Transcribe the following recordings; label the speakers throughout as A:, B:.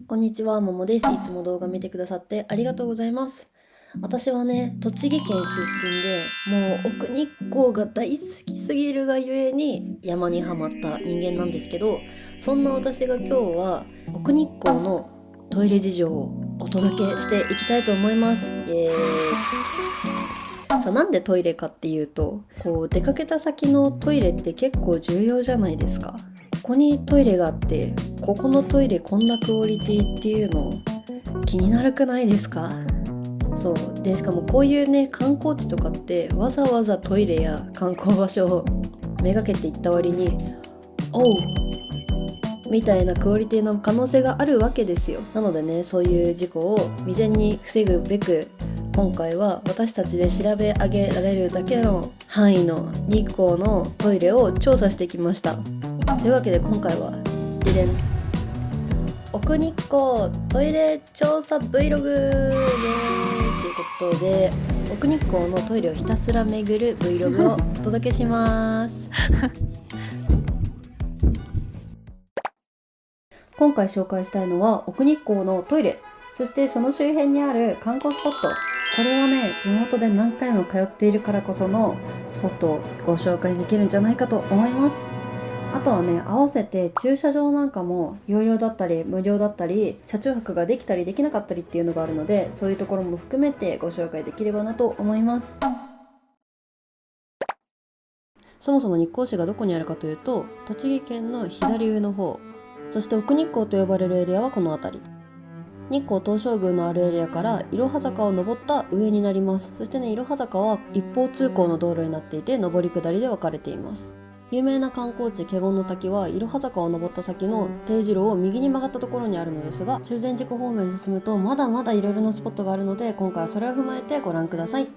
A: こんにちは、ももです。いつも動画見てくださってありがとうございます。私はね、栃木県出身で、もう奥日光が大好きすぎるがゆえに山にはまった人間なんですけど、そんな私が今日は奥日光のトイレ事情をお届けしていきたいと思います。さあ、なんでトイレかっていうと、出かけた先のトイレって結構重要じゃないですか。ここにトイレがあって、ここのトイレこんなクオリティっていうの気になるくないですか？そうで、しかもこういうね、観光地とかってわざわざトイレや観光場所をめがけて行った割に、おうみたいなクオリティの可能性があるわけですよ。なのでね、そういう事故を未然に防ぐべく、今回は私たちで調べ上げられるだけの範囲の日光のトイレを調査してきました。というわけで今回はででん、奥日光トイレ調査 Vlog イエーイということで、奥日光のトイレをひたすら巡る Vlog をお届けします今回紹介したいのは奥日光のトイレ、そしてその周辺にある観光スポット。これはね、地元で何回も通っているからこそのスポットをご紹介できるんじゃないかと思います。あとはね、合わせて駐車場なんかも有料だったり無料だったり、車中泊ができたりできなかったりっていうのがあるので、そういうところも含めてご紹介できればなと思います。そもそも日光市がどこにあるかというと、栃木県の左上の方、そして奥日光と呼ばれるエリアはこの辺り。日光東照宮のあるエリアからいろは坂を登った上になります。そしてね、いろは坂は一方通行の道路になっていて、上り下りで分かれています。有名な観光地華厳の滝はいろは坂を登った先の丁字路を右に曲がったところにあるのですが、中禅寺湖方面に進むとまだまだいろいろなスポットがあるので、今回はそれを踏まえてご覧ください。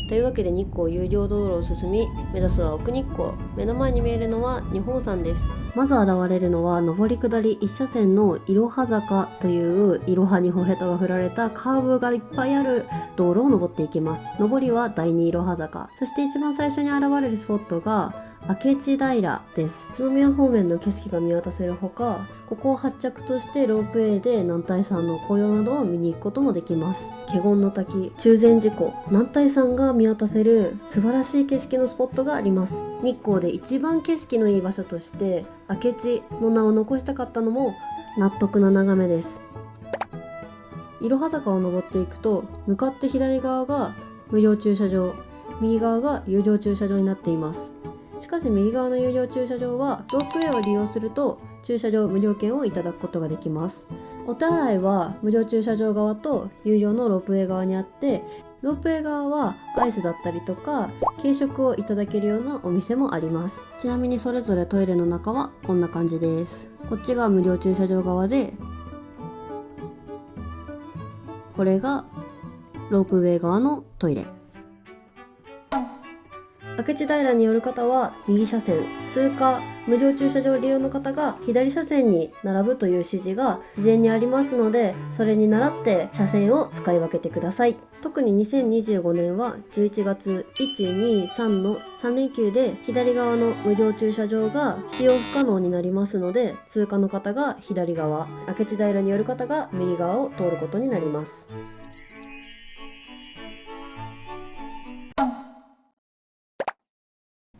A: というわけで日光有料道路を進み、目指すは奥日光。目の前に見えるのは二宝山です。まず現れるのは上り下り一車線のいろは坂といういろはにほへとが振られたカーブがいっぱいある道路を登っていきます。上りは第二いろは坂、そして一番最初に現れるスポットが明智平です。宇都宮方面の景色が見渡せるほか、ここを発着としてロープウェイで男体山の紅葉などを見に行くこともできます。華厳の滝、中禅寺湖、男体山が見渡せる素晴らしい景色のスポットがあります。日光で一番景色のいい場所として明智の名を残したかったのも納得な眺めです。いろは坂を登っていくと、向かって左側が無料駐車場、右側が有料駐車場になっています。しかし右側の有料駐車場はロープウェイを利用すると駐車場無料券をいただくことができます。お手洗いは無料駐車場側と有料のロープウェイ側にあって、ロープウェイ側はアイスだったりとか軽食をいただけるようなお店もあります。ちなみにそれぞれトイレの中はこんな感じです。こっちが無料駐車場側で、これがロープウェイ側のトイレ。明智平による方は右車線通過、無料駐車場利用の方が左車線に並ぶという指示が事前にありますので、それに倣って車線を使い分けてください。特に2025年は11月123の3連休で左側の無料駐車場が使用不可能になりますので、通過の方が左側、明智平による方が右側を通ることになります。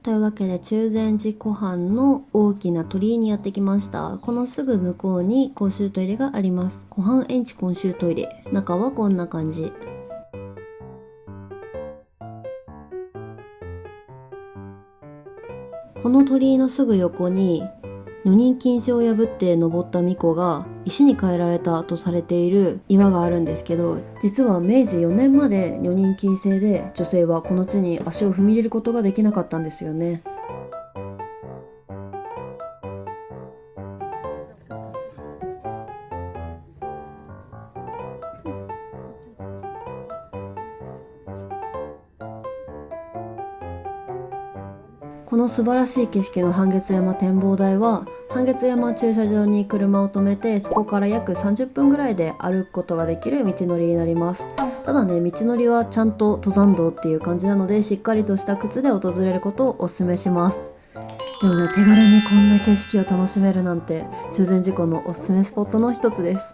A: というわけで中禅寺湖畔の大きな鳥居にやってきました。このすぐ向こうに公衆トイレがあります。湖畔園地公衆トイレ、中はこんな感じ。この鳥居のすぐ横に女人禁制を破って登った巫女が石に変えられたとされている岩があるんですけど、実は明治4年まで女人禁制で女性はこの地に足を踏み入れることができなかったんですよね。この素晴らしい景色の半月山展望台は、半月山駐車場に車を止めて、そこから約30分ぐらいで歩くことができる道のりになります。ただね、道のりはちゃんと登山道っていう感じなので、しっかりとした靴で訪れることをお勧めします。でもね、手軽にこんな景色を楽しめるなんて中禅寺湖のおすすめスポットの一つです。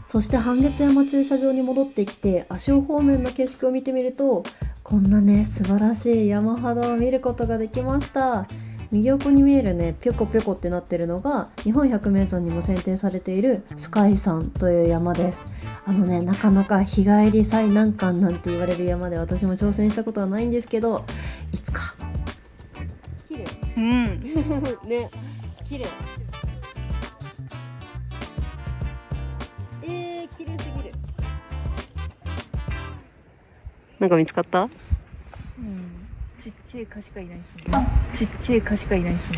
A: そして半月山駐車場に戻ってきて足尾方面の景色を見てみると、こんなね素晴らしい山肌を見ることができました。右横に見えるねぴょこぴょこってなってるのが日本百名山にも選定されているスカイ山という山です。なかなか日帰り最難関なんて言われる山で、私も挑戦したことはないんですけど、いつか。綺麗。ね、綺麗。綺麗すぎる。なんか見つかった？
B: ちっちゃい蚊しかいないですね。ちっちゃい蚊しかいないですね。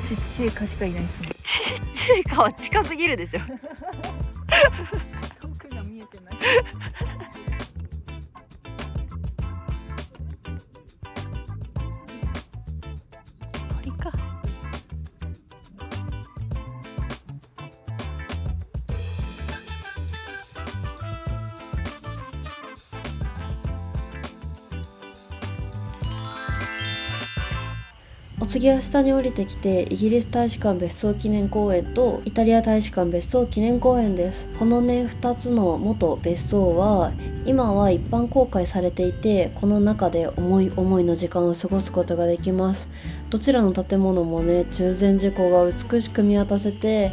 B: ちっちゃい蚊しかいないですね。
A: ちっちゃい蚊は近すぎるでしょ。
B: 遠くが見えてない。鳥か。
A: お次は下に降りてきてイギリス大使館別荘記念公園とイタリア大使館別荘記念公園です。このね2つの元別荘は今は一般公開されていて、この中で思い思いの時間を過ごすことができます。どちらの建物もね中禅寺湖が美しく見渡せて、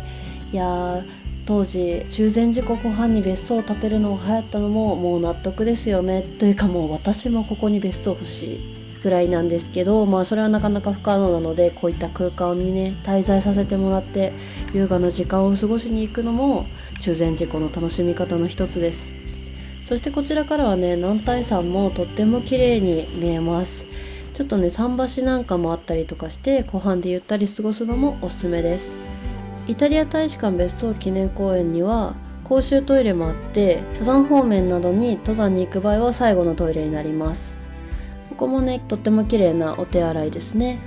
A: いやー当時中禅寺湖湖畔に別荘を建てるのが流行ったのももう納得ですよね。というかもう私もここに別荘欲しいぐらいなんですけど、それはなかなか不可能なので、こういった空間にね滞在させてもらって優雅な時間を過ごしに行くのも中禅寺湖の楽しみ方の一つです。そしてこちらからはね男体山もとっても綺麗に見えます。ちょっとね桟橋なんかもあったりとかして湖畔でゆったり過ごすのもおすすめです。イタリア大使館別荘記念公園には公衆トイレもあって、登山方面などに登山に行く場合は最後のトイレになります。ここもねとっても綺麗なお手洗いですね。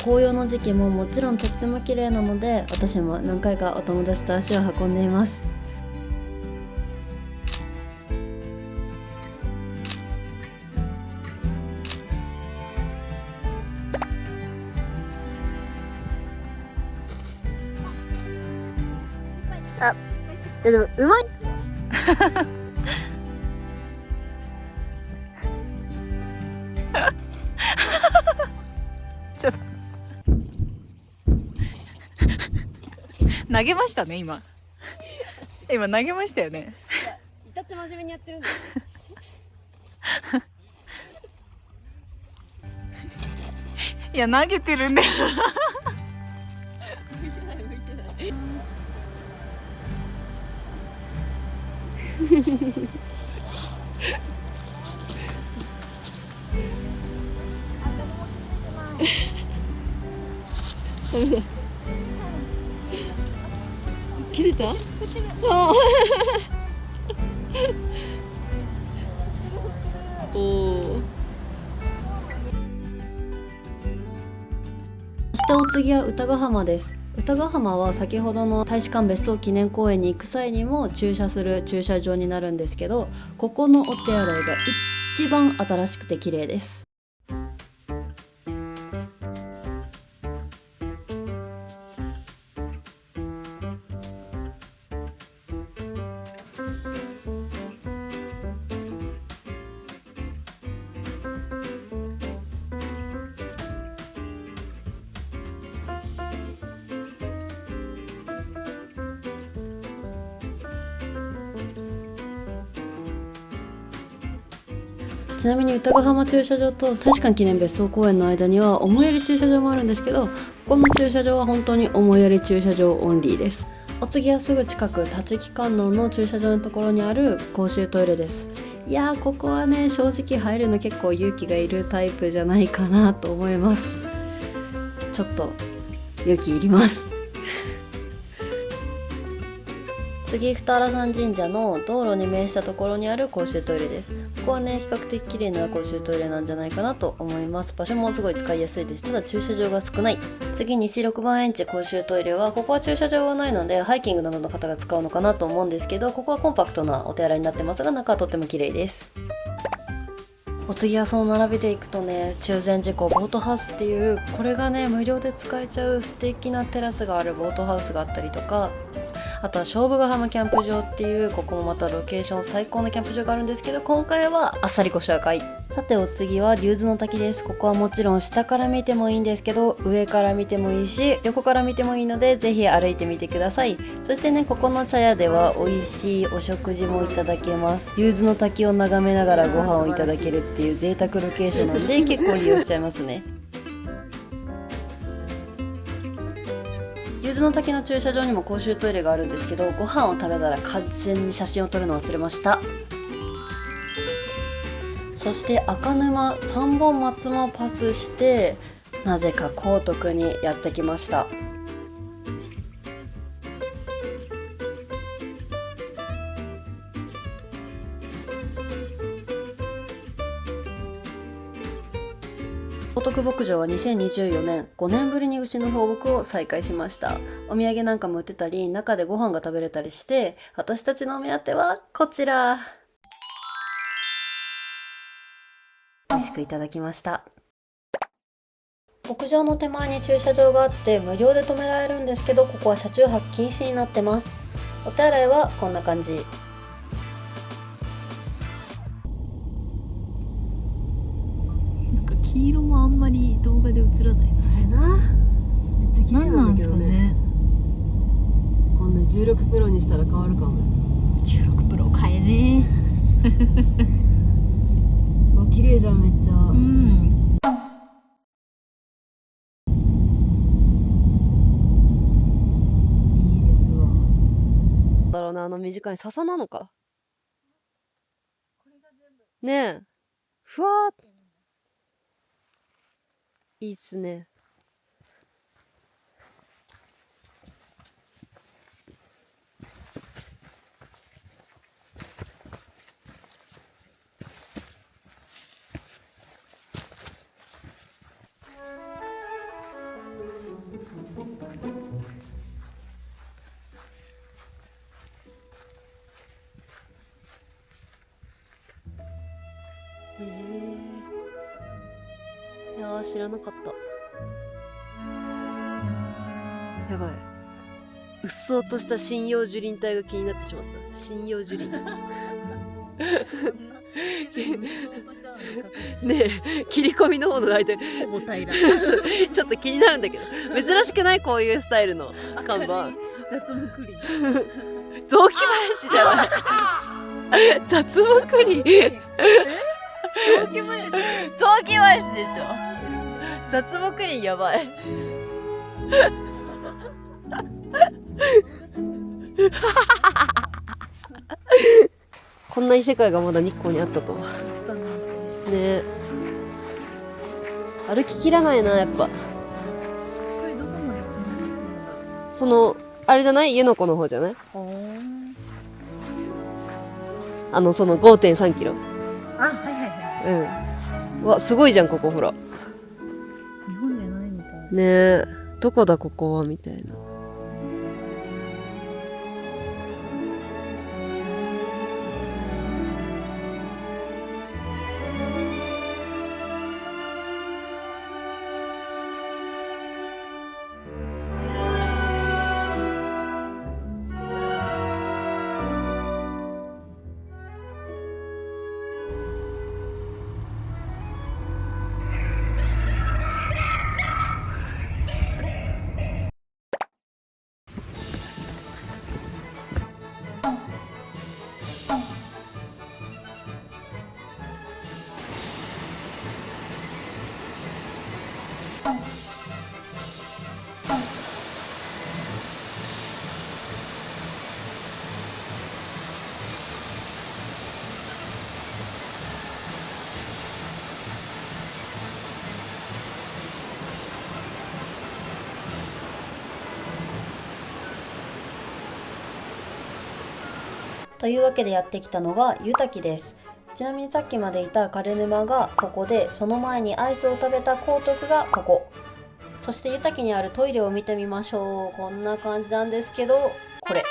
A: 紅葉の時期ももちろんとっても綺麗なので、私も何回かお友達と足を運んでいます。でもうまい。
B: ちょっと投げましたね今投げましたよね。
A: 至って真面目にやってるんだよね。
B: いや投げてるんだよ。
A: 向いてない向いてない。切れた？おお。そしてお次は歌ヶ浜です。歌ヶ浜は先ほどの大使館別荘記念公園に行く際にも駐車する駐車場になるんですけど、ここのお手洗いが一番新しくて綺麗です。ちなみに歌ヶ浜駐車場と大使館記念別荘公園の間には思いやり駐車場もあるんですけど、ここの駐車場は本当に思いやり駐車場オンリーです。お次はすぐ近く立木観音の駐車場のところにある公衆トイレです。いやーここはね正直入るの結構勇気がいるタイプじゃないかなと思います。ちょっと勇気いります。次二荒山神社の道路に面したところにある公衆トイレです。ここはね比較的綺麗な公衆トイレなんじゃないかなと思います。場所もすごい使いやすいです。ただ駐車場が少ない。次西6番園地公衆トイレはここは駐車場がないのでハイキングなどの方が使うのかなと思うんですけど、ここはコンパクトなお手洗いになってますが中はとっても綺麗です。お次はその並びでいくとね、中禅寺湖ボートハウスっていうこれがね無料で使えちゃう素敵なテラスがあるボートハウスがあったりとか、あとは勝負ヶ浜キャンプ場っていうここもまたロケーション最高のキャンプ場があるんですけど、今回はあっさりご紹介。さてお次は竜頭の滝です。ここはもちろん下から見てもいいんですけど上から見てもいいし横から見てもいいのでぜひ歩いてみてください。そしてねここの茶屋では美味しいお食事もいただけます。竜頭の滝を眺めながらご飯をいただけるっていう贅沢ロケーションなんで結構利用しちゃいますね。竜頭の滝の駐車場にも公衆トイレがあるんですけど、ご飯を食べたら完全に写真を撮るの忘れました。そして赤沼三本松もパスしてなぜか高徳にやってきました。高徳牧場は2024年5年ぶりに牛の放牧を再開しました。お土産なんかも売ってたり中でご飯が食べれたりして、私たちのお目当てはこちら。美味しくいただきました。牧場の手前に駐車場があって無料で止められるんですけど、ここは車中泊禁止になってます。お手洗いはこんな感じ。
B: なんか黄色もあんまり動画で映らない。
A: それな、めっちゃ綺麗なんだけどね。こんな16プロにしたら変わるかも。
B: 16プロ買えね
A: わ、綺麗じゃんめっちゃ。
B: うん。
A: いいですわ。だろうな、あの短い笹なのか。ねえ、ふわー。いいっすね。いやー知らなかった。やばい、うっそうとした針葉樹林帯が気になってしまった。針葉樹林ねえ、切り込みの方の間
B: ほぼ平ら
A: ちょっと気になるんだけど、珍しくない？こういうスタイルの看板。
B: 雑木林
A: 雑木林じゃない雑木林
B: 雑木林
A: 雑木林でしょ。雑木林やばいこんな異世界がまだ日光にあったとはね。え、歩ききらないなやっぱ。
B: これどこまでつながってるんだ。
A: そのあれじゃない？湯の湖の方じゃない？その 5.3 キロ。
B: あ、はいはいはい。
A: うわ、すごいじゃんここ。ほら
B: 日本じゃないみたい。
A: ねえ、どこだここはみたいな。というわけでやってきたのが湯滝です。ちなみにさっきまでいた枯沼がここで、その前にアイスを食べた光徳がここ。そして湯滝にあるトイレを見てみましょう。こんな感じなんですけど、これ。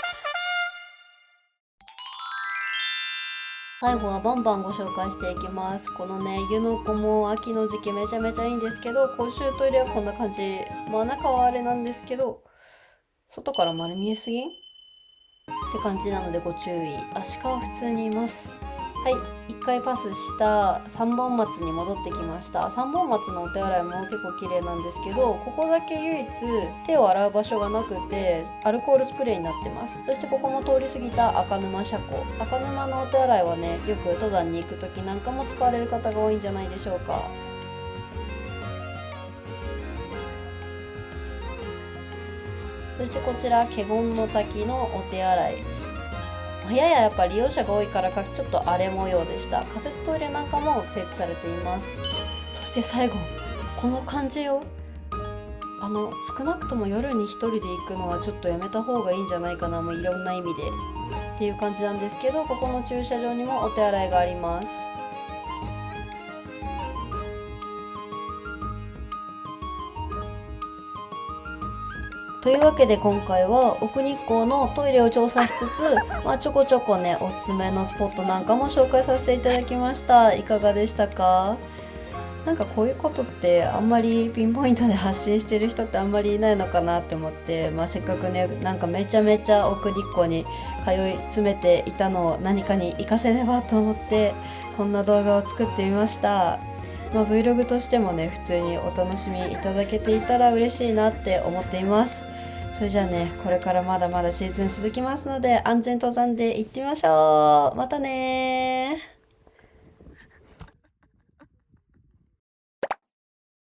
A: 最後はバンバンご紹介していきます。このね、湯の湖も秋の時期めちゃめちゃいいんですけど、公衆トイレはこんな感じ。まあ中はあれなんですけど、外から丸見えすぎんって感じなのでご注意。アシカは普通にいます。はい、一回パスした三本松に戻ってきました。三本松のお手洗いも結構綺麗なんですけど、ここだけ唯一手を洗う場所がなくてアルコールスプレーになってます。そしてここも通り過ぎた赤沼車庫。赤沼のお手洗いはね、よく登山に行く時なんかも使われる方が多いんじゃないでしょうか。そしてこちら華厳の滝のお手洗い。やっぱ利用者が多いからかちょっと荒れ模様でした。仮設トイレなんかも設置されています。そして最後、この感じよ。少なくとも夜に一人で行くのはちょっとやめた方がいいんじゃないかな、もういろんな意味でっていう感じなんですけど、ここの駐車場にもお手洗いがあります。というわけで今回は奥日光のトイレを調査しつつ、ちょこちょこね、おすすめのスポットなんかも紹介させていただきました。いかがでしたか？なんかこういうことってあんまりピンポイントで発信してる人ってあんまりいないのかなって思って、せっかくね、なんかめちゃめちゃ奥日光に通い詰めていたのを何かに活かせねばと思ってこんな動画を作ってみました。Vlog としてもね、普通にお楽しみいただけていたら嬉しいなって思っています。それじゃあね、これからまだまだシーズン続きますので、安全登山で行ってみましょう。またねー。